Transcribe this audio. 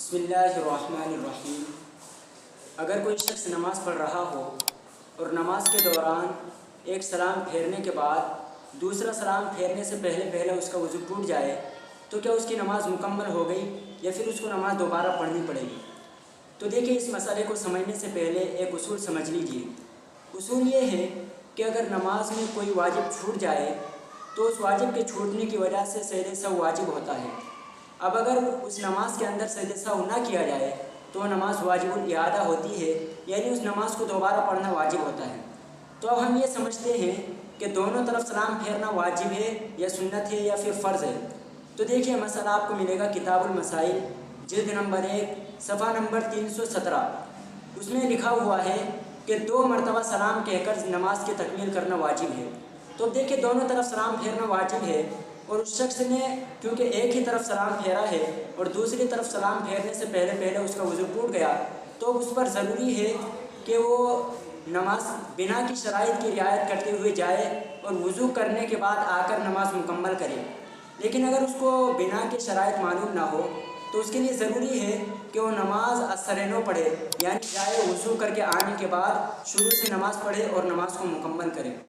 बिस्मिल्लाहिर्रहमानिर्रहीम। अगर कोई शख्स नमाज़ पढ़ रहा हो और नमाज के दौरान एक सलाम फेरने के बाद दूसरा सलाम फेरने से पहले उसका वज़ू टूट जाए तो क्या उसकी नमाज़ मुकम्मल हो गई या फिर उसको नमाज़ दोबारा पढ़नी पड़ेगी? तो देखिए, इस मसले को समझने से पहले एक उसूल समझ लीजिए। उसूल ये है कि अगर नमाज में कोई वाजिब छूट जाए तो उस वाजिब के छूटने की वजह से सजदे सहव वाजिब होता है। अब अगर उस नमाज के अंदर सजदे सहव ना किया जाए तो नमाज वाजिबुल इआदा होती है, यानी उस नमाज को दोबारा पढ़ना वाजिब होता है। तो अब हम ये समझते हैं कि दोनों तरफ सलाम फेरना वाजिब है या सुन्नत है या फिर फ़र्ज़ है। तो देखिए, मसला आपको मिलेगा किताबुल मसाइल जिल्द नंबर 1 सफ़ा नंबर 317। उसमें लिखा हुआ है कि 2 मरतबा सलाम कहकर नमाज की तकमील करना वाजिब है। तो देखिए, दोनों तरफ सलाम फेरना वाजिब है और उस शख्स ने क्योंकि एक ही तरफ सलाम फेरा है और दूसरी तरफ सलाम फेरने से पहले उसका वज़ू टूट गया, तो उस पर ज़रूरी है कि वो नमाज बिना की शराइत की रियायत करते हुए जाए और वज़ू करने के बाद आकर नमाज मुकम्मल करे। लेकिन अगर उसको बिना की शराइत मालूम ना हो तो उसके लिए ज़रूरी है कि वो नमाज असरनो पढ़े, यानी जाए वज़ू करके आने के बाद शुरू से नमाज़ पढ़े और नमाज को मुकम्मल करे।